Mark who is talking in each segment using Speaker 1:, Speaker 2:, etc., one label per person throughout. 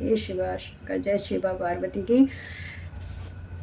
Speaker 1: जय शिवा शंकर, जय शिवा पार्वती की।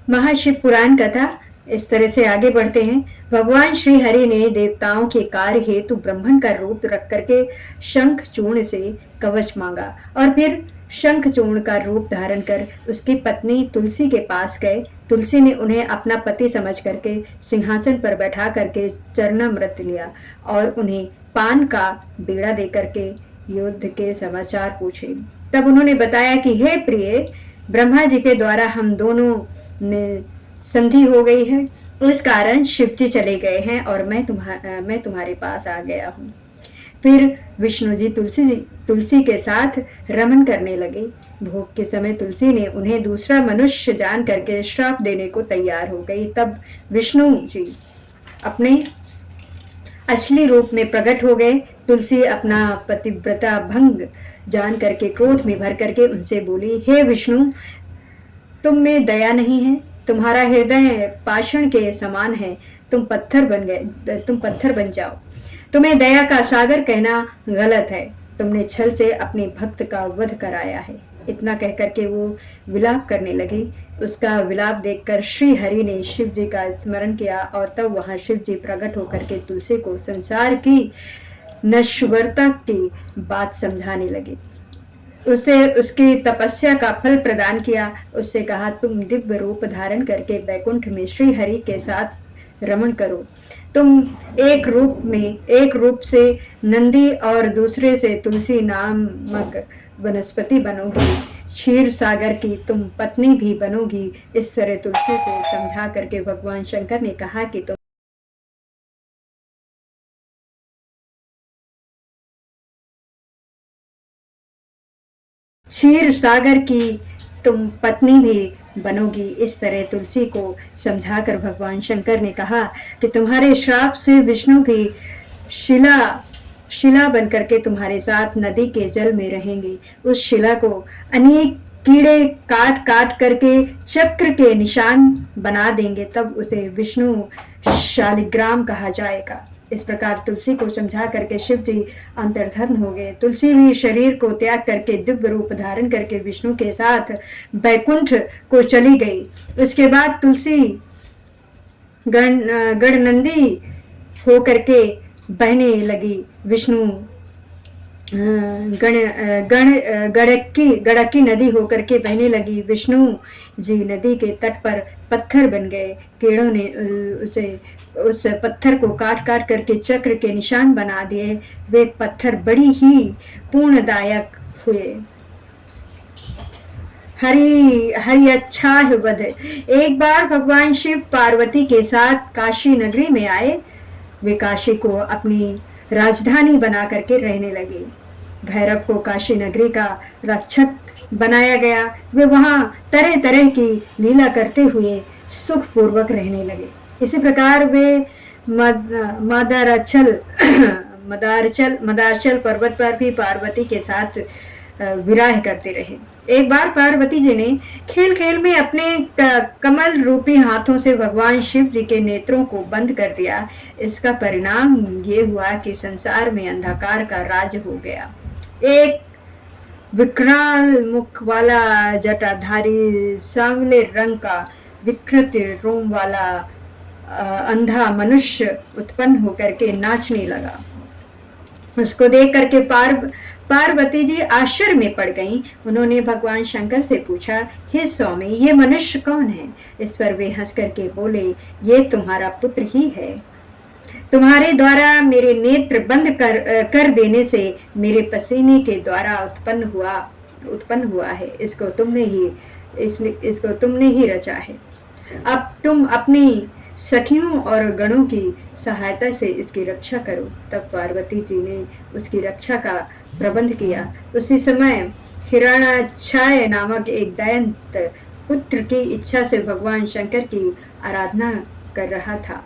Speaker 1: महाशिव पुराण कथा इस तरह से आगे बढ़ते हैं। भगवान श्री हरि ने देवताओं के कार्य हेतु ब्राह्मण का रूप रख करके शंख चूर्ण से कवच मांगा और फिर शंख चूर्ण का रूप धारण कर उसकी पत्नी तुलसी के पास गए। तुलसी ने उन्हें अपना पति समझ करके सिंहासन पर बैठा करके चरणामृत लिया और उन्हें पान का बीड़ा दे करके युद्ध के समाचार पूछे। तब उन्होंने बताया कि हे प्रिय, ब्रह्मा जी के द्वारा हम दोनों ने संधि हो गई है, इस कारण शिव जी चले गए हैं और मैं तुम्हारे पास आ गया हूँ। फिर विष्णु जी तुलसी के साथ रमन करने लगे। भोग के समय तुलसी ने उन्हें दूसरा मनुष्य जान करके श्राप देने को तैयार हो गई। तब विष्णु जी अपने असली रूप में प्रकट हो गए। तुलसी अपना पतिव्रता भंग जान करके क्रोध में भर करके उनसे बोली, हे विष्णु, तुम में दया नहीं है, तुम्हारा हृदय पाषाण के समान है, तुम पत्थर बन जाओ। तुम्हें दया का सागर कहना गलत है, तुमने छल से अपने भक्त का वध कराया है। इतना कहकर के वो विलाप करने लगी। उसका विलाप देखकर श्री हरि ने शिव जी का स्मरण किया और तब वहां शिव जी प्रकट होकर के तुलसी को संसार की नश्वरता की बात समझाने लगे। उसे उसकी तपस्या का फल प्रदान किया। उससे कहा, तुम दिव्य रूप धारण करके बैकुंठ में श्री हरि के साथ रमण करो। तुम एक रूप से नंदी और दूसरे से तुलसी नामक वनस्पति बनोगी। क्षीर सागर की तुम पत्नी भी बनोगी। इस तरह तुलसी को समझा करके भगवान शंकर ने कहा कि तुम क्षीर सागर की तुम पत्नी भी बनोगी। इस तरह तुलसी को समझाकर भगवान शंकर ने कहा कि तुम्हारे श्राप से विष्णु भी शिला बनकर के तुम्हारे साथ नदी के जल में रहेंगे। उस शिला को अनेक कीड़े काट काट करके चक्र के निशान बना देंगे, तब उसे विष्णु शालिग्राम कहा जाएगा। इस प्रकार तुलसी को समझा करके शिव जी अंतर्धान हो गए। तुलसी भी शरीर को त्याग करके दिव्य रूप धारण करके विष्णु के साथ बैकुंठ को चली गई। उसके बाद तुलसी गणनंदी हो करके बहने लगी। विष्णु गड़की नदी होकर के बहने लगी। विष्णु जी नदी के तट पर पत्थर बन गए। कीड़ों ने उस पत्थर को काट काट करके चक्र के निशान बना दिए। वे पत्थर बड़ी ही पूर्णदायक हुए। हरि अच्छा वध। एक बार भगवान शिव पार्वती के साथ काशी नगरी में आए। वे काशी को अपनी राजधानी बना करके रहने लगे। भैरव को काशी नगरी का रक्षक बनाया गया। वे वहां तरह तरह की लीला करते हुए सुखपूर्वक रहने लगे। इसी प्रकार वे मदारचल पर्वत पर भी पार्वती के साथ विराह करते रहे। एक बार पार्वती जी ने खेल खेल में अपने कमल रूपी हाथों से भगवान शिव जी के नेत्रों को बंद कर दिया। इसका परिणाम ये हुआ कि संसार में अंधकार का राज हो गया। एक विकराल मुख वाला जटाधारी सांवले रंग का विकृत रोम वाला अंधा मनुष्य उत्पन्न होकर के नाचने लगा। उसको देख करके पार्वती जी आश्चर्य में पड़ गईं। उन्होंने भगवान शंकर से पूछा, हे स्वामी, ये मनुष्य कौन है? इस पर वे हंस करके बोले, ये तुम्हारा पुत्र ही है। तुम्हारे द्वारा मेरे नेत्र बंद कर देने से मेरे पसीने के द्वारा उत्पन्न हुआ है। इसको तुमने ही रचा है। अब तुम अपनी सखियों और गणों की सहायता से इसकी रक्षा करो। तब पार्वती जी ने उसकी रक्षा का प्रबंध किया। उसी समय हिरण्याक्षय नामक एक दैत्य पुत्र की इच्छा से भगवान शंकर की आराधना कर रहा था।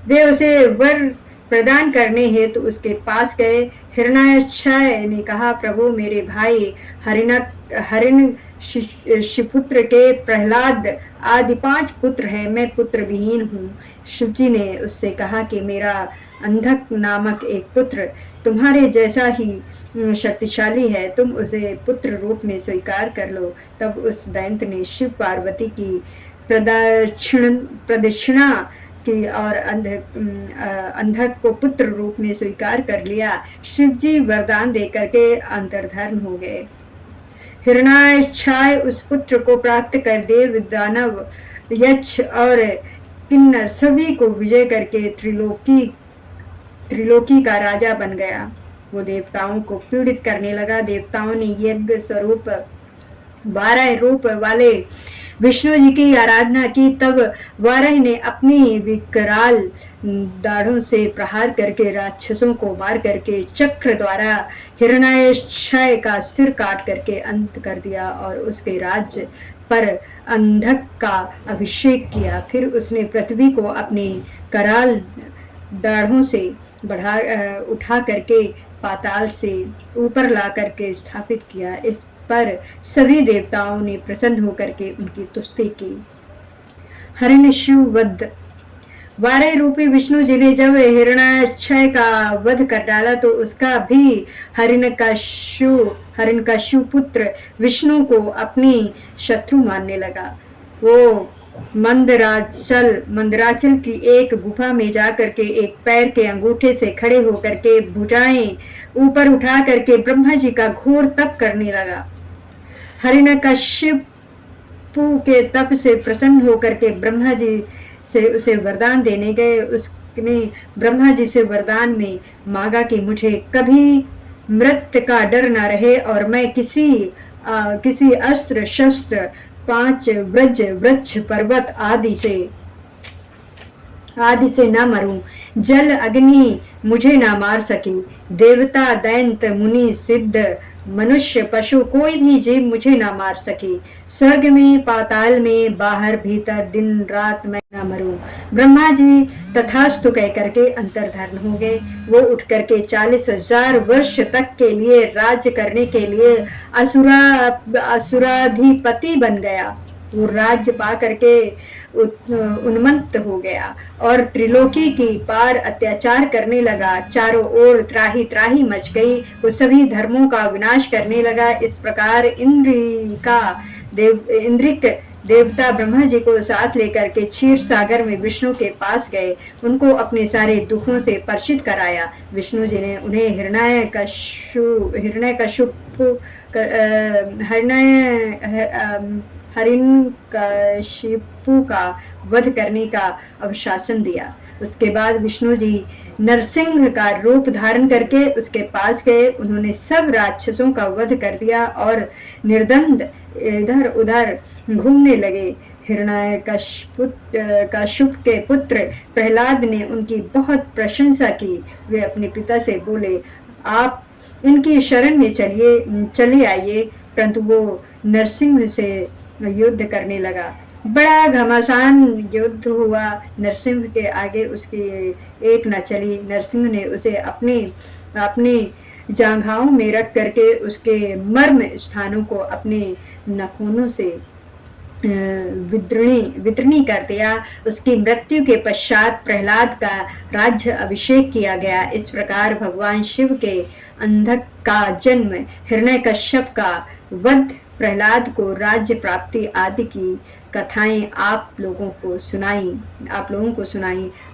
Speaker 1: वे उसे वर प्रदान करने हेतु उसके पास गए। हिरण्याक्षय ने कहा, प्रभु मेरे भाई हिरण्यशिपुत्र के प्रहलाद आदि 5 पुत्र हैं, मैं पुत्र विहीन हूँ। शिवजी ने उससे कहा कि मेरा अंधक नामक एक पुत्र तुम्हारे जैसा ही शक्तिशाली है, तुम उसे पुत्र रूप में स्वीकार कर लो। तब उस दैत्य ने शिव पार्वती की प्रदक्षिणा की और अंधक को पुत्र रूप में स्वीकार कर लिया। शिवजी वरदान देकर के अंतर्धान हो गए। हिरण्याक्षय उस पुत्र को प्राप्त कर देव, दानव, यक्ष और किन्नर सभी को विजय करके त्रिलोकी का राजा बन गया। वो देवताओं को पीड़ित करने लगा। देवताओं ने यज्ञ स्वरूप 12 रूप वाले विष्णु जी की आराधना की। तब वाराह ने अपनी विकराल दाढ़ों से प्रहार करके राक्षसों को मार करके चक्र द्वारा हिरण्याक्षय का सिर काट करके अंत कर दिया और उसके राज्य पर अंधक का अभिषेक किया। फिर उसने पृथ्वी को अपनी कराल दाढ़ों से उठा करके पाताल से ऊपर ला करके स्थापित किया। इस पर सभी देवताओं ने प्रसन्न होकर के उनकी तुष्टि की। हिरण्यशिव वध। वाराह रूपी विष्णु जी ने जब हिरण्याक्षय का वध कर डाला तो उसका भी हिरण्यकश्यप पुत्र विष्णु को अपनी शत्रु मानने लगा। वो मंदराचल की एक गुफा में जाकर के एक पैर के अंगूठे से खड़े होकर के भुजाएं ऊपर उठा करके ब्रह्मा जी का घोर तप करने लगा। हिरण्यकश्यप के तप से प्रसन्न होकर के ब्रह्मा जी से उसे वरदान देने गए। उसने ब्रह्मा जी से वरदान में मांगा कि मुझे कभी मृत्यु का डर न रहे और मैं किसी अस्त्र शस्त्र 5 व्रज वृक्ष पर्वत आदि से न मरूं, जल अग्नि मुझे न मार सके, देवता दैत्य मुनि सिद्ध मनुष्य पशु कोई भी जीव मुझे न मार सके, स्वर्ग में पाताल में बाहर भीतर दिन रात मैं न मरूं। ब्रह्मा जी तथास्तु कह करके अंतर्धान हो गए। वो उठ करके 40,000 वर्ष तक के लिए राज्य करने के लिए असुराधिपति बन गया। वो राज्य पा करके उन्मत्त हो गया और त्रिलोकी की पार अत्याचार करने लगा। चारों ओर त्राही त्राही मच गई। वो सभी धर्मों का विनाश करने लगा। इस प्रकार इंद्रिक देवता ब्रह्मा जी को साथ लेकर के क्षीर सागर में विष्णु के पास गए। उनको अपने सारे दुखों से परिचित कराया। विष्णु जी ने उन्हें हिरण्यकशिपु का वध करने का अनुशासन दिया। उसके बाद विष्णु जी नरसिंह का रूप धारण करके उसके पास गए। उन्होंने सब राक्षसों का वध कर दिया और निर्दंड इधर उधर घूमने लगे। हिरण्यकशिपु के पुत्र प्रहलाद ने उनकी बहुत प्रशंसा की। वे अपने पिता से बोले, आप इनकी शरण में चले आइए। परंतु वो नरसिंह से युद्ध करने लगा। बड़ा घमासान युद्ध हुआ। नरसिंह के आगे उसकी एक न चली। नरसिंह ने उसे अपने जांघाओं में रख करके उसके मर्म स्थानों को अपने नखूनों से वितरणी कर दिया। उसकी मृत्यु के पश्चात प्रहलाद का राज्य अभिषेक किया गया। इस प्रकार भगवान शिव के अंधक का जन्म, हिरण्यकश्यप का वध, प्रहलाद को राज्य प्राप्ति आदि की कथाएं आप लोगों को सुनाई।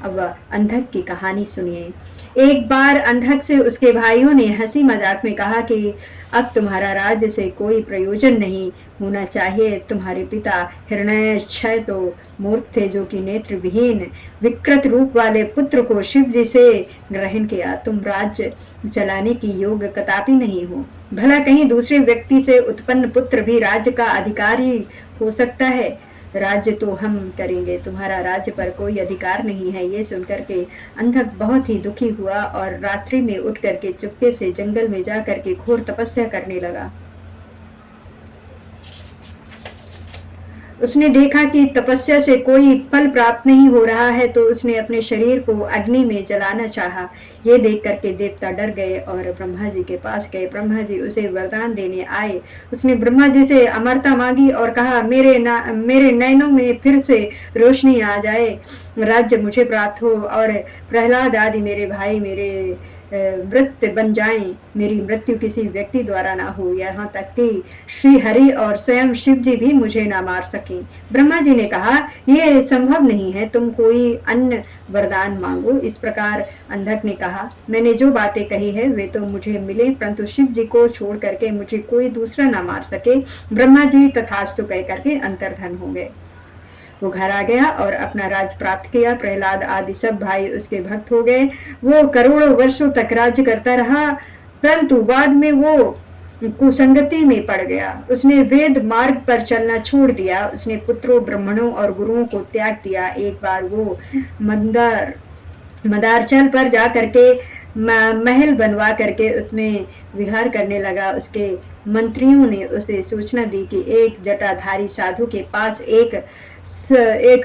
Speaker 1: अब अंधक की कहानी सुनिए। एक बार अंधक से उसके भाइयों ने हंसी मजाक में कहा कि अब तुम्हारा राज्य से कोई प्रयोजन नहीं होना चाहिए। तुम्हारे पिता हिरण्याक्षय तो मूर्ख थे, जो कि नेत्र विहीन विकृत रूप वाले पुत्र को शिव जी से ग्रहण किया। तुम राज्य चलाने की योग्य कदापि नहीं हो। भला कहीं दूसरे व्यक्ति से उत्पन्न पुत्र भी राज्य का अधिकारी हो सकता है। राज्य तो हम करेंगे, तुम्हारा राज्य पर कोई अधिकार नहीं है। ये सुनकर के अंधक बहुत ही दुखी हुआ और रात्रि में उठ करके चुपके से जंगल में जा करके घोर तपस्या करने लगा। उसने देखा कि तपस्या से कोई फल प्राप्त नहीं हो रहा है, तो उसने अपने शरीर को अग्नि में जलाना चाहा। ये देख करके देवता डर गए और ब्रह्मा जी के पास गए। ब्रह्मा जी उसे वरदान देने आए। उसने ब्रह्मा जी से अमरता मांगी और कहा, मेरे नयनों में फिर से रोशनी आ जाए, राज्य मुझे प्राप्त हो और प्रहलाद आदि मेरे भाई मेरे वृत्त बन जाएं, मेरी मृत्यु किसी व्यक्ति द्वारा ना हो, यहाँ तक कि श्री हरि और स्वयं शिव जी भी मुझे ना मार सकें। ब्रह्मा जी ने कहा, यह संभव नहीं है, तुम कोई अन्य वरदान मांगो। इस प्रकार अंधक ने कहा, मैंने जो बातें कही है वे तो मुझे मिले, परंतु शिव जी को छोड़ करके मुझे कोई दूसरा ना मार सके। ब्रह्मा जी तथास्तु कह करके अंतर्धन हो गए। वो घर आ गया और अपना राज प्राप्त किया। प्रहलाद आदि सब भाई उसके भक्त हो गए। वो करोड़ों वर्षों तक राज्य करता रहा, परंतु बाद में वो कुसंगति में पड़ गया। उसने वेद मार्ग पर चलना छोड़ दिया। उसने पुत्रों, ब्राह्मणों और गुरुओं को त्याग दिया। एक बार वो मदारचल पर जा करके महल बनवा करके उसमें विहार करने लगा। उसके मंत्रियों ने उसे सूचना दी कि एक जटाधारी साधु के पास एक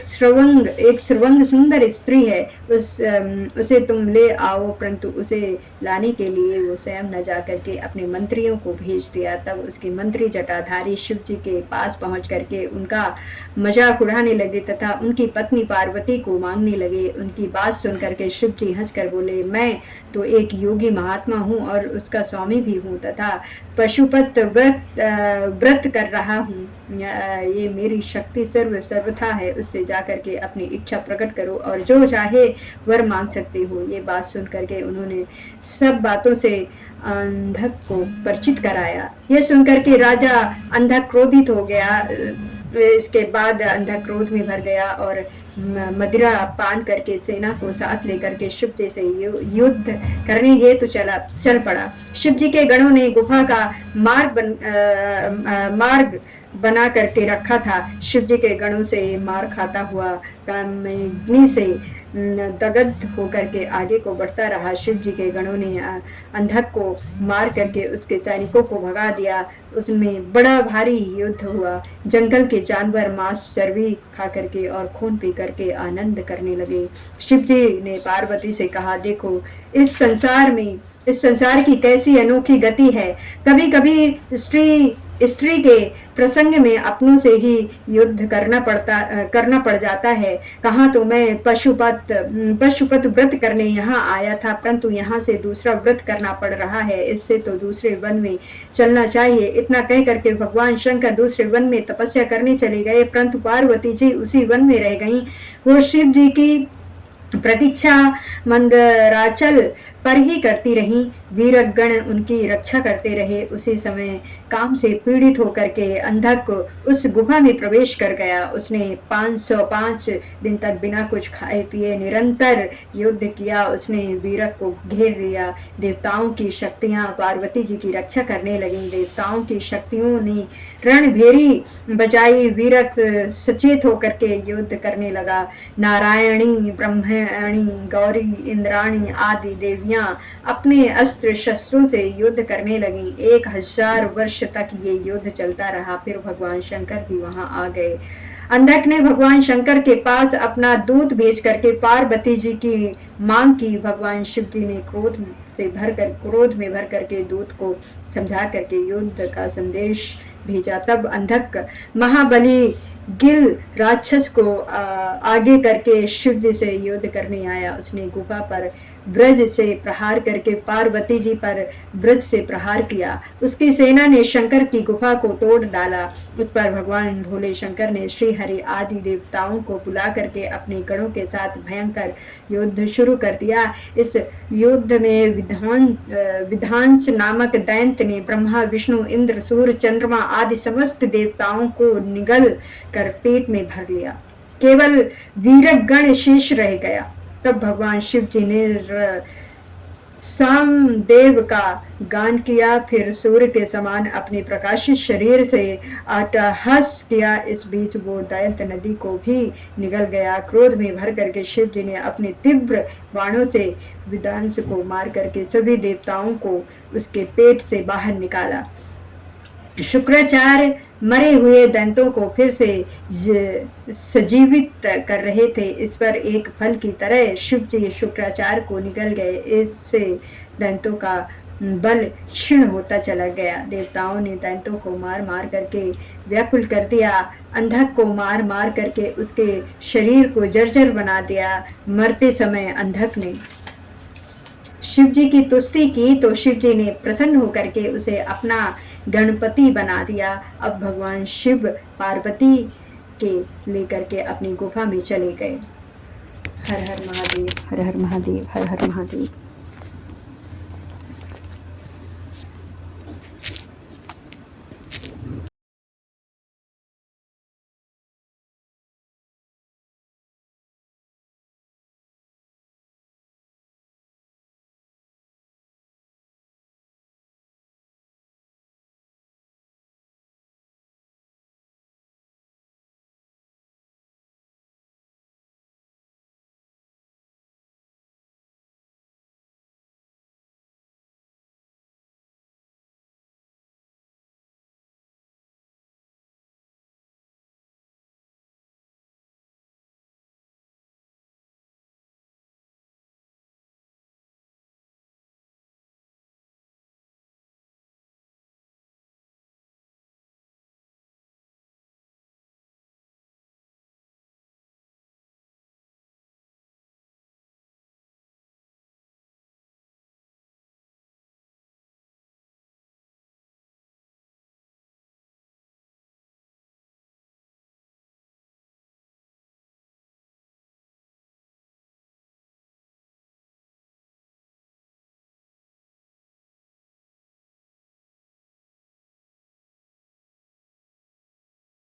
Speaker 1: श्रवंग सुंदर स्त्री है, उसे तुम ले आओ। परंतु उसे लाने के लिए वो स्वयं न जा करके अपने मंत्रियों को भेज दिया। तब उसके मंत्री जटाधारी शिव जी के पास पहुंच करके उनका मजाक उड़ाने लगे तथा उनकी पत्नी पार्वती को मांगने लगे। उनकी बात सुन करके शिव जी हंसकर बोले, मैं तो एक योगी महात्मा हूँ और उसका स्वामी भी हूँ तथा पशुपत व्रत कर रहा हूँ। ये मेरी शक्ति सर्वथा है, उससे जाकर के अपनी इच्छा प्रकट करो और जो चाहे वर मांग सकते हो। ये बात सुन करके उन्होंने सब बातों से अंधक को परिचित कराया। यह सुनकर के राजा अंधक क्रोधित हो गया। इसके बाद अंधक क्रोध में भर गया और मदिरा पान करके सेना को साथ लेकर के शिव जी से युद्ध करने हेतु चल पड़ा। शिव जी के गणों ने गुफा का मार्ग बना करके रखा था। शिव जी के गणों से मार खाता हुआ कामग्नि से दग्ध होकर के आगे को बढ़ता रहा। शिव जी के गणों ने अंधक को मार करके उसके सैनिकों को भगा दिया। उसमें बड़ा भारी युद्ध हुआ। जंगल के जानवर मांस चर्बी खा करके और खून पी करके आनंद करने लगे। शिव जी ने पार्वती से कहा, देखो इस संसार की कैसी अनोखी गति है। कभी कभी स्त्री के प्रसंग में अपनों से ही युद्ध करना पड़ जाता है। कहाँ तो मैं पशुपत व्रत करने यहाँ आया था, परंतु यहाँ से दूसरा व्रत करना पड़ रहा है। इससे तो दूसरे वन में चलना चाहिए। इतना कह करके भगवान शंकर दूसरे वन में तपस्या करने चले गए, परंतु पार्वती जी उसी वन में रह गईं। वो शिव जी की प्रतीक्षा मंदराचल पर ही करती रहीं। वीरगण उनकी रक्षा करते रहे। उसी समय काम से पीड़ित होकर के अंधक उस गुफा में प्रवेश कर गया। उसने 505 दिन तक बिना कुछ खाए पिए निरंतर युद्ध किया। उसने वीरक को घेर लिया। देवताओं की शक्तियां पार्वती जी की रक्षा करने लगीं। देवताओं की शक्तियों ने रणभेरी बजाई। वीरक सचेत होकर के युद्ध करने लगा। नारायणी, ब्रह्मणी, गौरी, इंद्राणी आदि देवियां अपने अस्त्र शस्त्रों से युद्ध करने लगी। 1000 वर्ष तक ये युद्ध चलता रहा। फिर भगवान शंकर भी वहां आ गए। अंधक ने भगवान शंकर के पास अपना दूत भेज करके पार्वती जी की मांग की। भगवान शिव जी ने क्रोध में भर करके दूत को समझा करके युद्ध का संदेश भेजा। तब अंधक महाबली गिल राक्षस को आगे करके शिव जी से युद्ध करने आया। उसने गुफा पर ब्रज से प्रहार करके पार्वती जी पर ब्रज से प्रहार किया। उसकी सेना ने शंकर की गुफा को तोड़ डाला। उस पर भगवान भोले शंकर ने श्री हरि आदि देवताओं को बुला करके अपने गणों के साथ भयंकर युद्ध शुरू कर दिया। इस युद्ध में विधांश नामक दैत्य ने ब्रह्मा, विष्णु, इंद्र, सूर्य, चंद्रमा आदि समस्त देवताओं को निगल कर पेट में भर लिया। केवल वीरक गण शेष रह गया। तब भगवान शिव जी ने सामदेव का गान किया। फिर सूर्य के समान अपने प्रकाशित शरीर से अट्टहास किया। इस बीच वो दैत्य नदी को भी निगल गया। क्रोध में भर करके शिव जी ने अपने तीव्र बाणों से विध्वंस को मार करके सभी देवताओं को उसके पेट से बाहर निकाला। शुक्राचार्य मरे हुए दैत्यों को फिर से सजीवित कर रहे थे। इस पर एक फल की तरह शिव जी शुक्राचार्य को निगल गए। इससे दैत्यों का बल क्षीण होता चला गया। देवताओं ने दैत्यों को मार मार करके व्याकुल कर दिया। अंधक को मार मार करके उसके शरीर को जर्जर बना दिया। मरते समय अंधक ने शिव जी की तुष्टि की तो शिव जी ने प्रसन्न होकर के उसे अपना गणपति बना दिया। अब भगवान शिव पार्वती के लेकर के अपनी गुफा में चले गए। हर हर महादेव, हर हर महादेव, हर हर महादेव।